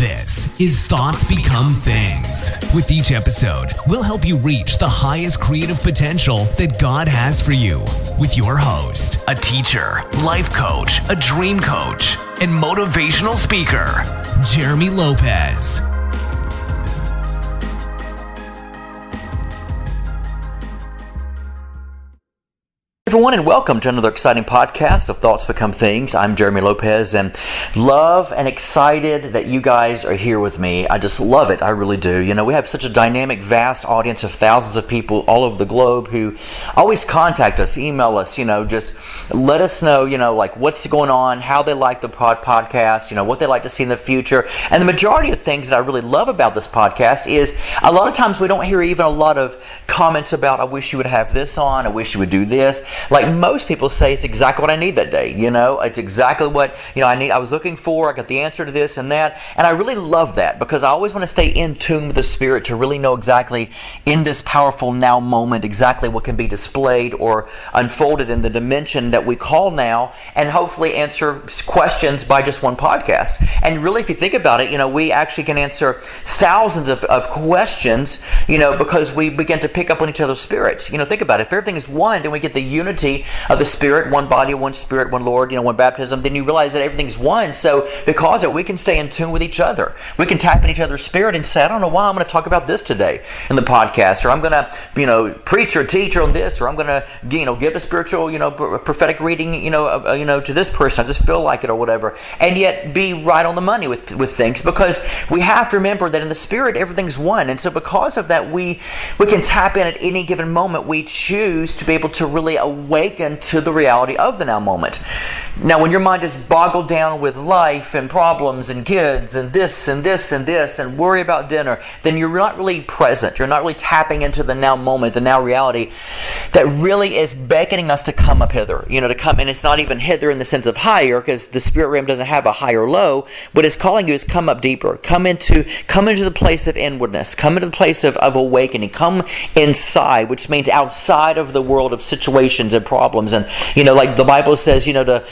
This is Thoughts Become Things. With each episode, we'll help you reach the highest creative potential that God has for you. With your host, a teacher, life coach, a dream coach, and motivational speaker, Jeremy Lopez. Everyone, and welcome to another exciting podcast of Thoughts Become Things. I'm Jeremy Lopez, and love and excited that you guys are here with me. I just love it. I really do. You know, we have such a dynamic, vast audience of thousands of people all over the globe who always contact us, email us, just let us know, like what's going on, how they like the podcast, what they like to see in the future. And the majority of things that I really love about this podcast is a lot of times we don't hear even a lot of comments about, I wish you would have this on, I wish you would do this. Like most people say, it's exactly what I need that day. It's exactly what I need. I was looking for. I got the answer to this and that, and I really love that because I always want to stay in tune with the Spirit to really know exactly in this powerful now moment exactly what can be displayed or unfolded in the dimension that we call now, and hopefully answer questions by just one podcast. And really, if you think about it, we actually can answer thousands of questions, because we begin to pick up on each other's spirits. Think about it. If everything is one, then we get the unity of the Spirit, one body, one Spirit, one Lord, one baptism. Then you realize that everything's one. So because of it, we can stay in tune with each other. We can tap in each other's spirit and say, I don't know why I'm going to talk about this today in the podcast, or I'm going to, preach or teach on this, or I'm going to, give a spiritual, prophetic reading, to this person. I just feel like it or whatever. And yet be right on the money with things, because we have to remember that in the Spirit, everything's one. And so because of that, we can tap in at any given moment. We choose to be able to really awaken to the reality of the now moment. Now, when your mind is boggled down with life and problems and kids and this and this and this and worry about dinner, then you're not really present. You're not really tapping into the now moment, the now reality that really is beckoning us to come up hither. To come, and it's not even hither in the sense of higher, because the spirit realm doesn't have a high or low. What it's calling you is come up deeper. Come into the place of inwardness. Come into the place of awakening. Come inside, which means outside of the world of situations and problems. And like the Bible says, to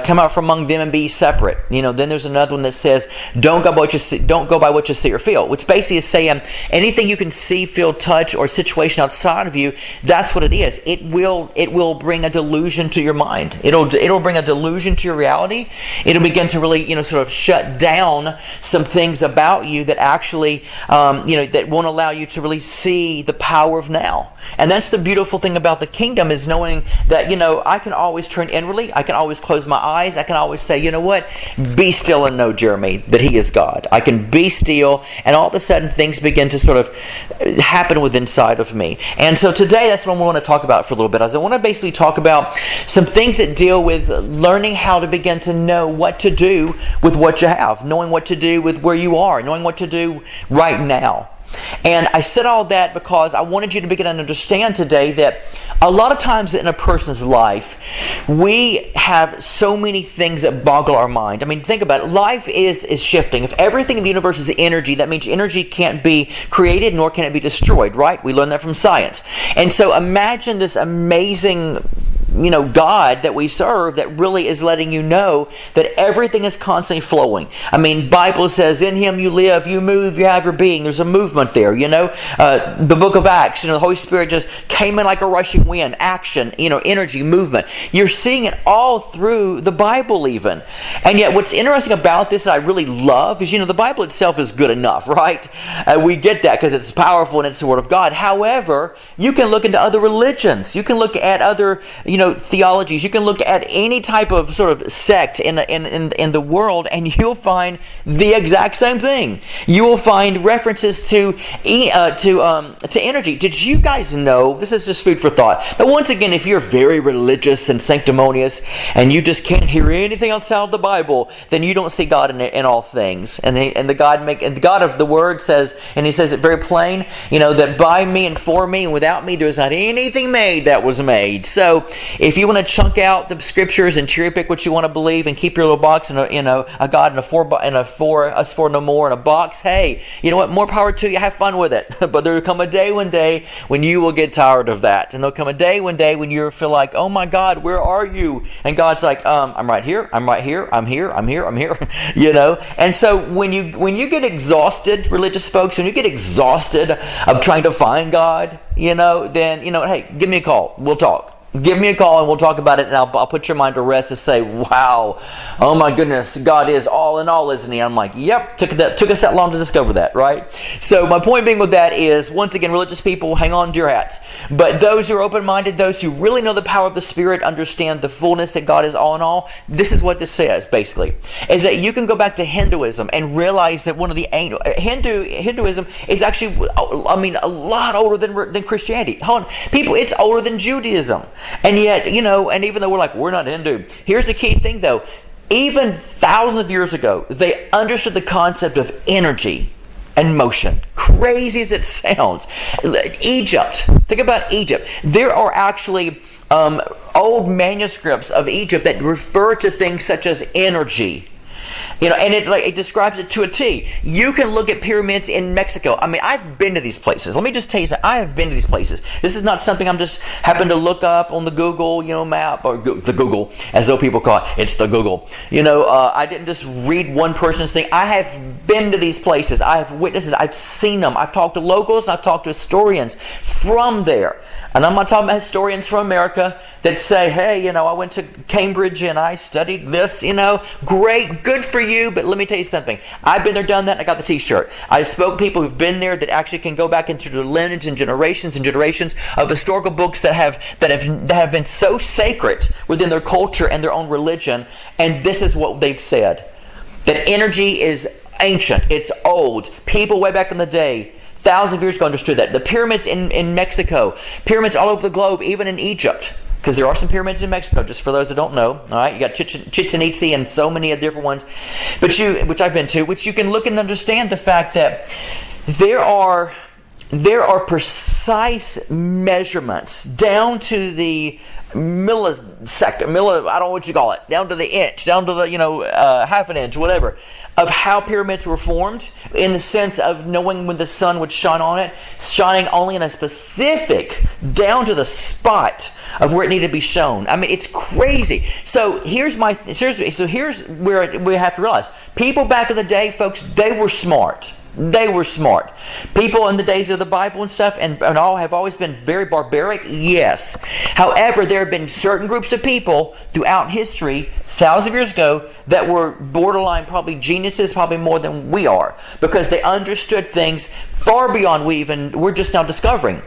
come out from among them and be separate. Then there's another one that says, don't go by what you see or feel, which basically is saying anything you can see, feel, touch, or situation outside of you, that's what it is. It will bring a delusion to your mind. It'll bring a delusion to your reality. It'll begin to really sort of shut down some things about you that actually that won't allow you to really see the power of now. And that's the beautiful thing about the kingdom, is knowing that I can always turn inwardly. I can always close my eyes. I can always say, what? Be still and know, Jeremy, that He is God. I can be still, and all of a sudden things begin to sort of happen within inside of me. And so today, that's what I want to talk about for a little bit. I want to basically talk about some things that deal with learning how to begin to know what to do with what you have, knowing what to do with where you are, knowing what to do right now. And I said all that because I wanted you to begin to understand today that a lot of times in a person's life, we have so many things that boggle our mind. I mean, think about it. Life is shifting. If everything in the universe is energy, that means energy can't be created, nor can it be destroyed, right? We learned that from science. And so imagine this amazing God that we serve that really is letting you know that everything is constantly flowing. I mean, Bible says, in Him you live, you move, you have your being. There's a movement there, The book of Acts, the Holy Spirit just came in like a rushing wind. Action, energy, movement. You're seeing it all through the Bible even. And yet what's interesting about this that I really love is, the Bible itself is good enough, right? We get that because it's powerful and it's the Word of God. However, you can look into other religions. You can look at other, theologies. You can look at any type of sort of sect in the world, and you'll find the exact same thing. You will find references to energy. Did you guys know? This is just food for thought. Now, once again, if you're very religious and sanctimonious, and you just can't hear anything outside of the Bible, then you don't see God in all things. And the God of the Word says, and He says it very plain, that by me and for me and without me there is not anything made that was made. So If you want to chunk out the scriptures and cherry pick what you want to believe and keep your little box and a God and us four no more in a box, hey, you know what? More power to you. Have fun with it. But there will come a day one day when you will get tired of that, and there'll come a day one day when you feel like, oh my God, where are you? And God's like, I'm right here. I'm right here. I'm here. I'm here. I'm here. And so when you get exhausted, religious folks, when you get exhausted of trying to find God, then, hey, give me a call. We'll talk. Give me a call and we'll talk about it, and I'll put your mind to rest to say, wow, oh my goodness, God is all in all, isn't He? I'm like, yep, took us that long to discover that, right? So my point being with that is, once again, religious people, hang on to your hats. But those who are open-minded, those who really know the power of the Spirit, understand the fullness that God is all in all, this is what this says, basically, is that you can go back to Hinduism and realize that one of the Hinduism is actually, a lot older than Christianity. Hold on, people, it's older than Judaism. And yet, and even though we're not Hindu, here's the key thing though. Even thousands of years ago, they understood the concept of energy and motion. Crazy as it sounds. Egypt, think about Egypt. There are actually old manuscripts of Egypt that refer to things such as energy. And it describes it to a T. You can look at pyramids in Mexico. I've been to these places. Let me just tell you something. I have been to these places. This is not something I'm just happen to look up on the Google, map, or the Google, as though people call it. It's the Google. I didn't just read one person's thing. I have been to these places. I have witnesses. I've seen them. I've talked to locals. I've talked to historians from there. And I'm not talking about historians from America that say, hey, I went to Cambridge and I studied this, great, good for you, but let me tell you something. I've been there, done that, and I got the t-shirt. I spoke to people who've been there that actually can go back into the lineage and generations of historical books that have been so sacred within their culture and their own religion, and this is what they've said. That energy is ancient, it's old. People way back in the day, thousands of years ago, understood that. The pyramids in Mexico, pyramids all over the globe, even in Egypt, because there are some pyramids in Mexico, just for those that don't know. All right, you got Chichen Itza and so many different ones, which I've been to, which you can look and understand the fact that there are precise measurements down to the millisecond, I don't know what you call it, down to the inch, down to the half an inch, whatever, of how pyramids were formed, in the sense of knowing when the sun would shine on it, shining only in a specific, down to the spot of where it needed to be shown. It's crazy. So here's where we have to realize, people back in the day, folks, they were smart. They were smart. People in the days of the Bible and stuff and all have always been very barbaric, yes. However, there have been certain groups of people throughout history, thousands of years ago, that were borderline probably geniuses, probably more than we are, because they understood things far beyond we're just now discovering.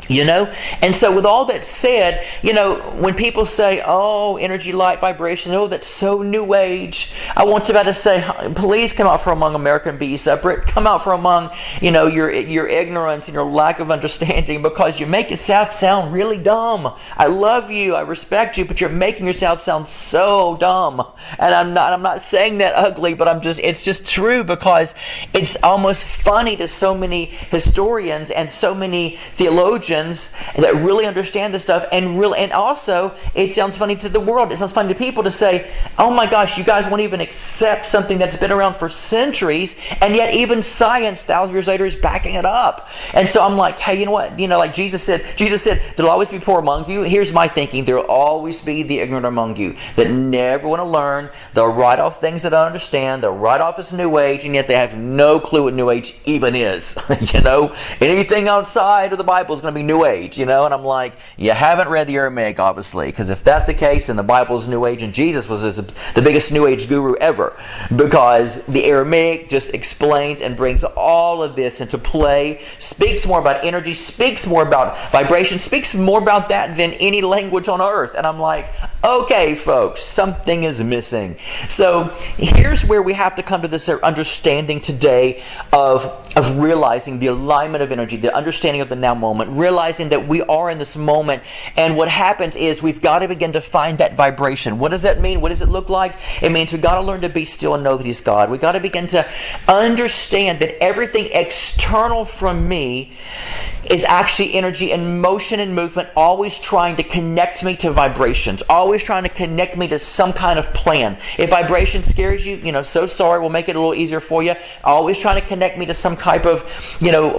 And so with all that said, when people say, oh, energy, light, vibration, oh, that's so new age, I want to say, please come out from among America and be ye separate. Come out from among, your ignorance and your lack of understanding, because you make yourself sound really dumb. I love you, I respect you, but you're making yourself sound so dumb. And I'm not saying that ugly, but it's just true, because it's almost funny to so many historians and so many theologians that really understand this stuff, and also it sounds funny to the world. It sounds funny to people to say, oh my gosh, you guys won't even accept something that's been around for centuries, and yet even science thousands of years later is backing it up. And so I'm like, hey, you know what? Like Jesus said, there'll always be poor among you. Here's my thinking: there'll always be the ignorant among you that never want to learn. They'll write off things that I understand. They'll write off as New Age, and yet they have no clue what New Age even is. Anything outside of the Bible is going to be New Age, and I'm like, you haven't read the Aramaic, obviously, because if that's the case, then the Bible is New Age, and Jesus was the biggest New Age guru ever, because the Aramaic just explains and brings all of this into play, speaks more about energy, speaks more about vibration, speaks more about that than any language on earth. And I'm like, okay, folks, something is missing. So here's where we have to come to this understanding today of realizing the alignment of energy, the understanding of the now moment, realizing that we are in this moment, and what happens is we've got to begin to find that vibration. What does that mean? What does it look like? It means we've got to learn to be still and know that He's God. We've got to begin to understand that everything external from me is actually energy in motion and movement, always trying to connect me to vibrations, always trying to connect me to some kind of plan. If vibration scares you, so sorry, we'll make it a little easier for you. Always trying to connect me to some type of,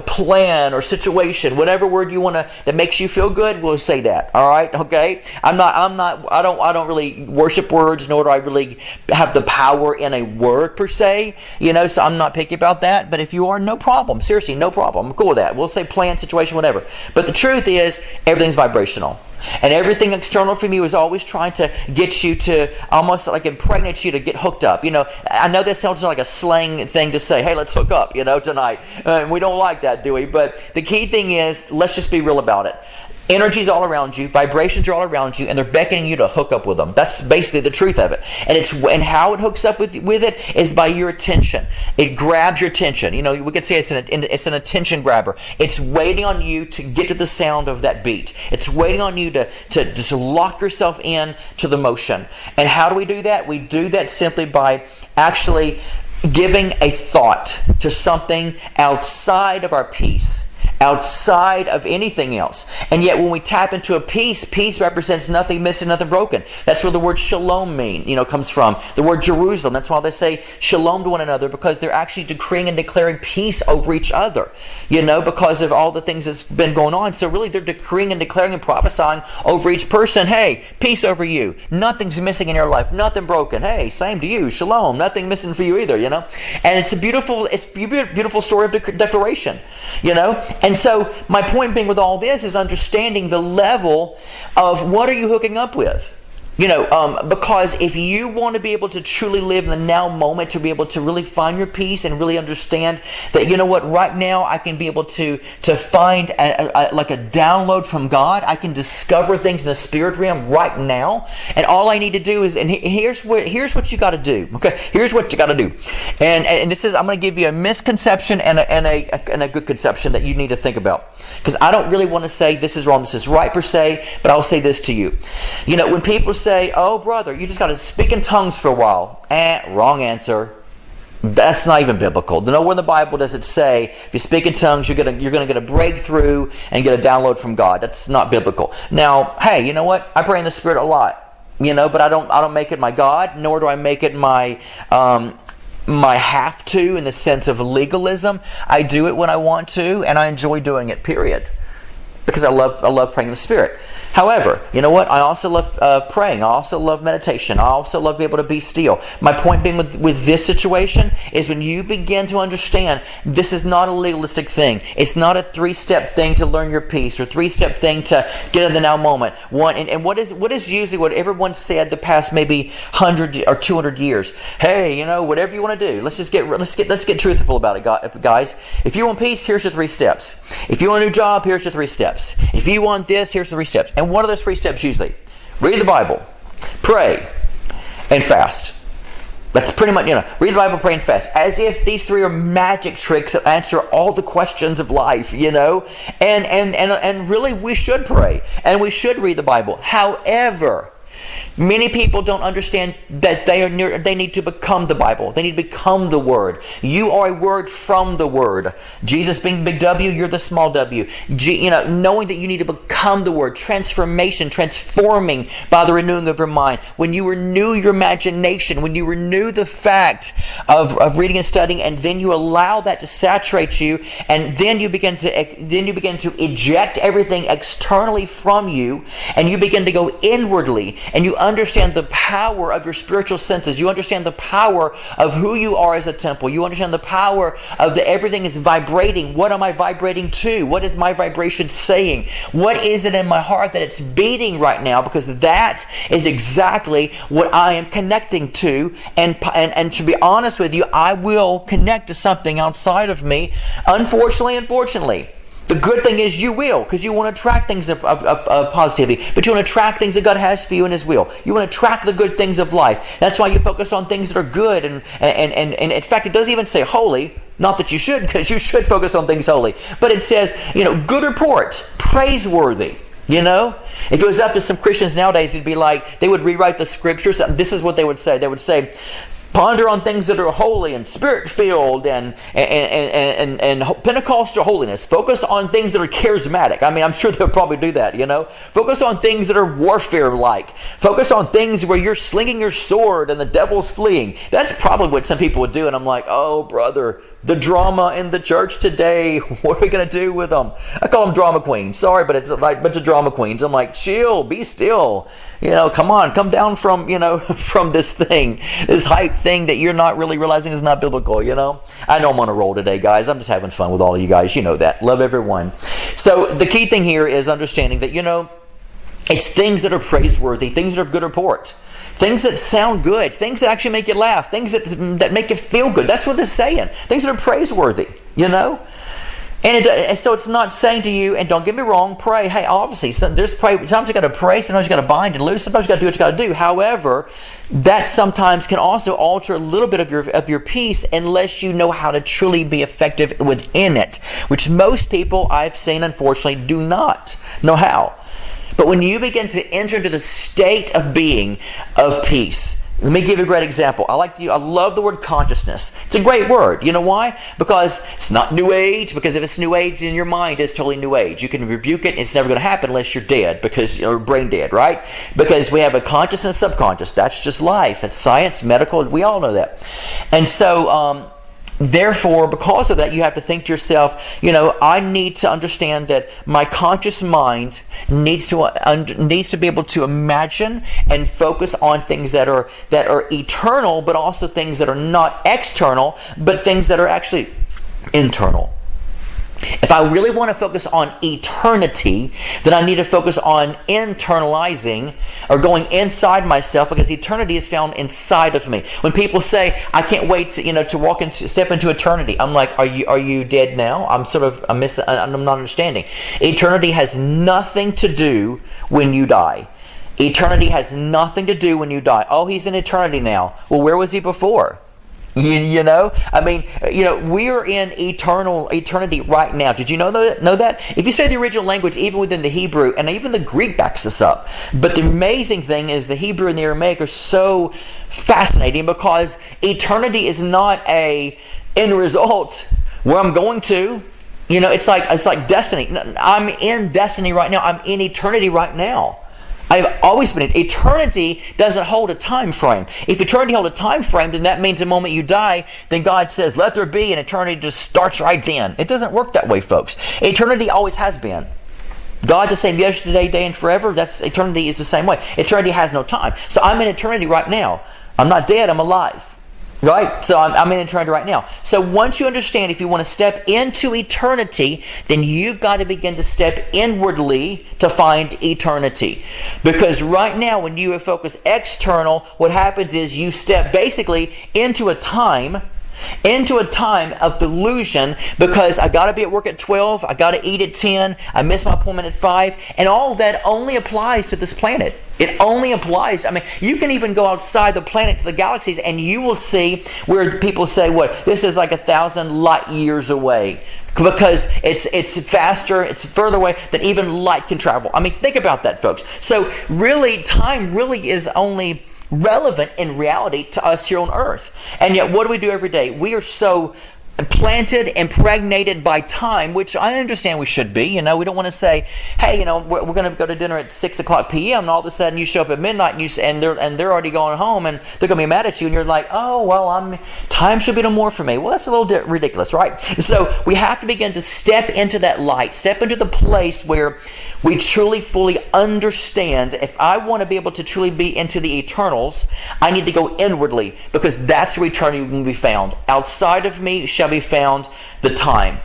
plan or situation, whatever word you want to, that makes you feel good, we'll say that. All right, okay? I don't really worship words, nor do I really have the power in a word per se, so I'm not picky about that. But if you are, no problem. Seriously, no problem. I'm cool with that. We'll say plan, situation, whatever. But the truth is, everything's vibrational. And everything external from you is always trying to get you to, almost like impregnate you to get hooked up. I know that sounds like a slang thing to say, hey, let's hook up, tonight. We don't like that, do we? But the key thing is, let's just be real about it. Energy's all around you, vibrations are all around you, and they're beckoning you to hook up with them. That's basically the truth of it. And how it hooks up with it is by your attention. It grabs your attention. We could say it's an attention grabber. It's waiting on you to get to the sound of that beat. It's waiting on you to just lock yourself in to the motion. And how do we do that? We do that simply by actually giving a thought to something outside of our peace, outside of anything else. And yet when we tap into a peace represents nothing missing, nothing broken. That's where the word shalom comes from. The word Jerusalem, that's why they say shalom to one another, because they're actually decreeing and declaring peace over each other, because of all the things that's been going on. So really they're decreeing and declaring and prophesying over each person, hey, peace over you. Nothing's missing in your life, nothing broken. Hey, same to you, shalom, nothing missing for you either, And it's a beautiful story of declaration, And so my point being with all this is understanding the level of what are you hooking up with. Because if you want to be able to truly live in the now moment, to be able to really find your peace and really understand that, right now I can be able to find like a download from God. I can discover things in the spirit realm right now. And all I need to do is, and here's what you got to do. Okay, here's what you got to do. And this is, I'm going to give you a misconception and a good conception that you need to think about. Because I don't really want to say this is wrong, this is right per se, but I'll say this to you. When people say, oh brother, you just got to speak in tongues for a while. Wrong answer. That's not even biblical. Nowhere in the Bible does it say if you speak in tongues you're gonna get a breakthrough and get a download from God. That's not biblical. Now, hey, you know what? I pray in the Spirit a lot. But I don't make it my God, nor do I make it my have to in the sense of legalism. I do it when I want to, and I enjoy doing it. Period. Because I love praying in the Spirit. However, you know what? I also love praying. I also love meditation. I also love being able to be still. My point being with this situation is when you begin to understand this is not a legalistic thing. It's not a 3-step thing to learn your peace or 3-step thing to get in the now moment. And what is usually what everyone said the past maybe 100 or 200 years. Hey, whatever you want to do. Let's get truthful about it, guys. If you want peace, here's your 3 steps. If you want a new job, here's your 3 steps. If you want this, here's the 3 steps. And what are those 3 steps usually? Read the Bible, pray, and fast. That's pretty much, read the Bible, pray, and fast. As if these 3 are magic tricks that answer all the questions of life, And really, we should pray, and we should read the Bible. However, many people don't understand that they need to become the Bible. They need to become the Word. You are a word from the Word. Jesus being big W, you're the small w. Knowing that you need to become the Word. Transformation, transforming by the renewing of your mind. When you renew your imagination, when you renew the fact of reading and studying, and then you allow that to saturate you, and then you begin to eject everything externally from you, and you begin to go inwardly, and you understand the power of your spiritual senses. You understand the power of who you are as a temple. You understand the power of everything is vibrating. What am I vibrating to? What is my vibration saying? What is it in my heart that it's beating right now? Because that is exactly what I am connecting to. And to be honest with you, I will connect to something outside of me. Unfortunately. The good thing is you will, because you want to attract things of positivity, but you want to attract things that God has for you in His will. You want to attract the good things of life. That's why you focus on things that are good, and in fact, it doesn't even say holy. Not that you should, because you should focus on things holy. But it says, good report, praiseworthy. If it was up to some Christians nowadays, it'd be like they would rewrite the scriptures. This is what they would say. They would say, Ponder on things that are holy and spirit-filled and Pentecostal holiness. Focus on things that are charismatic. I mean, I'm sure they'll probably do that, Focus on things that are warfare-like. Focus on things where you're slinging your sword and the devil's fleeing. That's probably what some people would do, and I'm like, oh, brother, the drama in the church today, what are we going to do with them? I call them drama queens. Sorry, but it's like a bunch of drama queens. I'm like, chill, be still. Come on, come down from, from this thing, this hype thing that you're not really realizing is not biblical, I know I'm on a roll today, guys. I'm just having fun with all of you guys. You know that. Love everyone. So the key thing here is understanding that, it's things that are praiseworthy, things that are of good report. Things that sound good, things that actually make you laugh, things that make you feel good. That's what it's saying. Things that are praiseworthy, And so it's not saying to you, and don't get me wrong, pray. Hey, obviously, sometimes you got to pray, sometimes you got to bind and loose, sometimes you got to do what you got to do. However, that sometimes can also alter a little bit of your peace unless you know how to truly be effective within it, which most people I've seen, unfortunately, do not know how. But when you begin to enter into the state of being of peace, let me give you a great example. I love the word consciousness. It's a great word. You know why? Because it's not New Age. Because if it's New Age in your mind, it's totally New Age. You can rebuke it. It's never going to happen unless you're dead, because you're brain dead, right? Because we have a conscious and a subconscious. That's just life. It's science, medical. We all know that. And so, therefore, because of that, you have to think to yourself, I need to understand that my conscious mind needs to be able to imagine and focus on things that are eternal, but also things that are not external, but things that are actually internal. If I really want to focus on eternity, then I need to focus on internalizing or going inside myself, because eternity is found inside of me. When people say, "I can't wait to step into eternity," I'm like, "Are you dead now?" I'm not understanding. Eternity has nothing to do when you die. Eternity has nothing to do when you die. Oh, he's in eternity now. Well, where was he before? We are in eternity right now. Did you know that? If you study the original language, even within the Hebrew, and even the Greek backs this up. But the amazing thing is the Hebrew and the Aramaic are so fascinating, because eternity is not a end result where I'm going to. It's like destiny. I'm in destiny right now. I'm in eternity right now. I've always been in. Eternity doesn't hold a time frame. If eternity held a time frame, then that means the moment you die, then God says, "Let there be," and eternity just starts right then. It doesn't work that way, folks. Eternity always has been. God's the same yesterday, today, and forever. Eternity is the same way. Eternity has no time. So I'm in eternity right now. I'm not dead. I'm alive. Right? So I'm in eternity right now. So once you understand, if you want to step into eternity, then you've got to begin to step inwardly to find eternity. Because right now, when you focus external, what happens is you step basically into a time of delusion, because I got to be at work at 12, I got to eat at 10, I miss my appointment at 5, and all of that only applies to this planet. It only applies. You can even go outside the planet to the galaxies, and you will see where people say, this is like 1,000 light years away. Because it's faster, it's further away than even light can travel. Think about that, folks. So really, time really is only relevant in reality to us here on earth. And yet, what do we do every day? We are so planted, impregnated by time, which I understand we should be. We don't want to say, "Hey, we're going to go to dinner at 6:00 p.m." and all of a sudden you show up at midnight and they're already going home, and they're going to be mad at you, and you're like, "Oh, well, time should be no more for me." Well, that's a little ridiculous, right? So we have to begin to step into that light, step into the place where we truly, fully understand. If I want to be able to truly be into the eternals, I need to go inwardly, because that's where eternity will be found. Outside of me shall be found the time.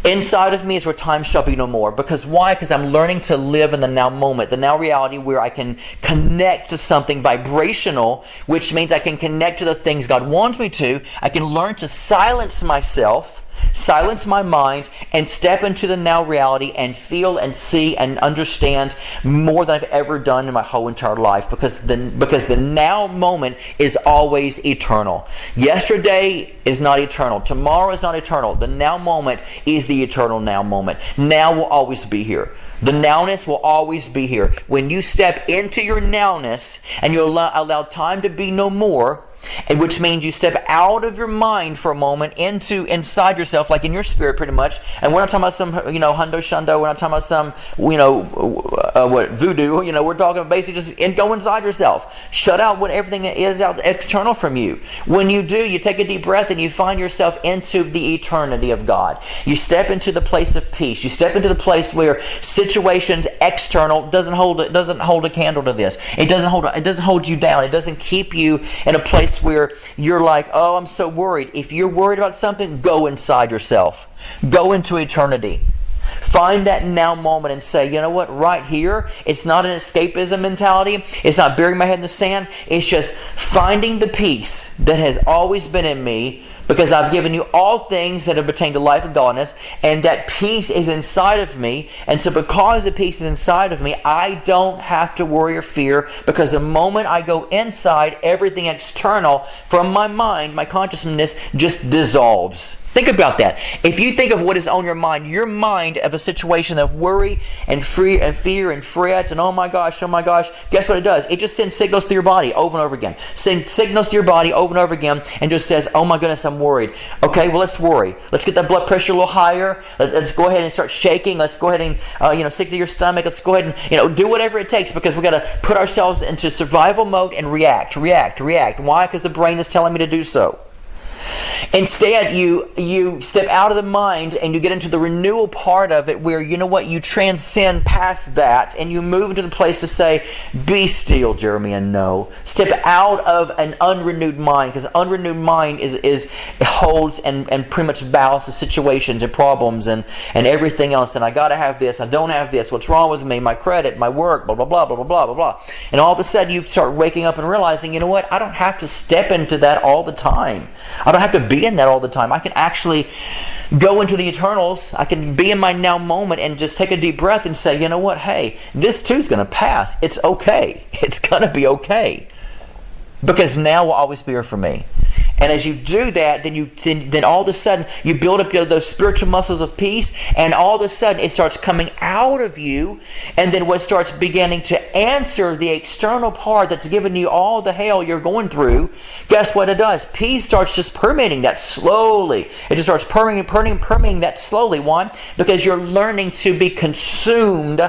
Inside of me is where time shall be no more. Because why? Because I'm learning to live in the now moment, the now reality, where I can connect to something vibrational, which means I can connect to the things God wants me to. I can learn to silence myself, silence my mind, and step into the now reality and feel and see and understand more than I've ever done in my whole entire life, because the now moment is always eternal. Yesterday is not eternal. Tomorrow is not eternal. The now moment is the eternal now moment. Now will always be here. The nowness will always be here. When you step into your nowness and you allow time to be no more, and which means you step out of your mind for a moment into inside yourself, like in your spirit pretty much. And we're not talking about some, hundo shundo. We're not talking about some, voodoo. We're talking basically just go inside yourself. Shut out what everything is out external from you. When you do, you take a deep breath and you find yourself into the eternity of God. You step into the place of peace. You step into the place where situations external doesn't hold a candle to this. It doesn't hold you down. It doesn't keep you in a place where you're like, oh, I'm so worried. If you're worried about something, go inside yourself. Go into eternity. Find that now moment and say, you know what, right here, it's not an escapism mentality. It's not burying my head in the sand. It's just finding the peace that has always been in me, because I've given you all things that have pertained to life and godliness, and that peace is inside of me. And so because the peace is inside of me, I don't have to worry or fear, because the moment I go inside, everything external from my mind, my consciousness, just dissolves. Think about that. If you think of what is on your mind of a situation of worry and fear and fret and oh my gosh, guess what it does? It just sends signals to your body over and over again. Sends signals to your body over and over again and just says, oh my goodness, I'm worried. Okay, well, let's worry. Let's get that blood pressure a little higher. Let's go ahead and start shaking. Let's go ahead and stick to your stomach. Let's go ahead and do whatever it takes, because we've got to put ourselves into survival mode and react. Why? Because the brain is telling me to do so. Instead, you step out of the mind and you get into the renewal part of it, where you transcend past that and you move into the place to say, be still, Jeremy, and know. Step out of an unrenewed mind, because unrenewed mind holds and pretty much bows to situations and problems and everything else. And I got to have this, I don't have this, what's wrong with me, my credit, my work, blah, blah, blah, blah, blah, blah, blah, blah. And all of a sudden you start waking up and realizing, you know what, I don't have to step into that all the time. I don't have to be in that all the time. I can actually go into the eternals. I can be in my now moment and just take a deep breath and say, you know what, hey, this too is going to pass. It's okay. It's going to be okay. Because now will always be here for me. And as you do that, then all of a sudden you build up those spiritual muscles of peace, and all of a sudden it starts coming out of you, and then what starts beginning to answer the external part that's giving you all the hell you're going through. Guess what it does? Peace starts just permeating that slowly. It just starts permeating that slowly. Why? Because you're learning to be consumed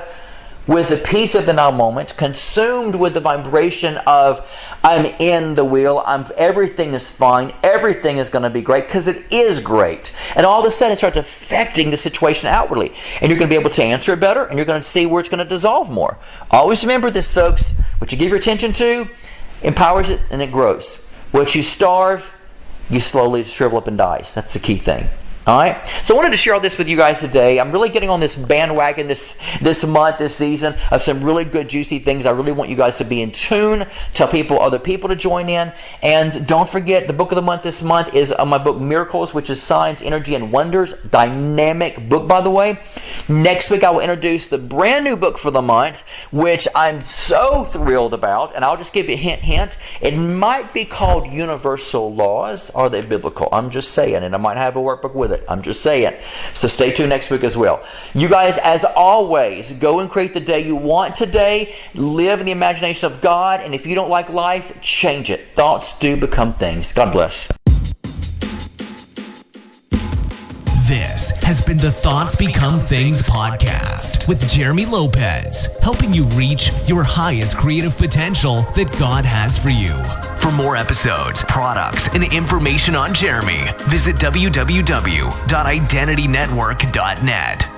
with the peace of the now moment, consumed with the vibration of I'm in the wheel, everything is fine, everything is going to be great, because it is great. And all of a sudden it starts affecting the situation outwardly. And you're going to be able to answer it better, and you're going to see where it's going to dissolve more. Always remember this, folks. What you give your attention to empowers it, and it grows. What you starve, you slowly shrivel up and dies. That's the key thing. All right, so I wanted to share all this with you guys today. I'm really getting on this bandwagon this month, this season, of some really good, juicy things. I really want you guys to be in tune. Tell other people to join in. And don't forget, the book of the month this month is my book, Miracles, which is Signs, Energy, and Wonders. Dynamic book, by the way. Next week, I will introduce the brand new book for the month, which I'm so thrilled about. And I'll just give you a hint. It might be called Universal Laws. Are they biblical? I'm just saying. And I might have a workbook with it. I'm just saying. So stay tuned next week as well. You guys, as always, go and create the day you want today. Live in the imagination of God. And if you don't like life, change it. Thoughts do become things. God bless. This has been the Thoughts Become Things podcast with Jeremy Lopez, helping you reach your highest creative potential that God has for you. For more episodes, products, and information on Jeremy, visit www.identitynetwork.net.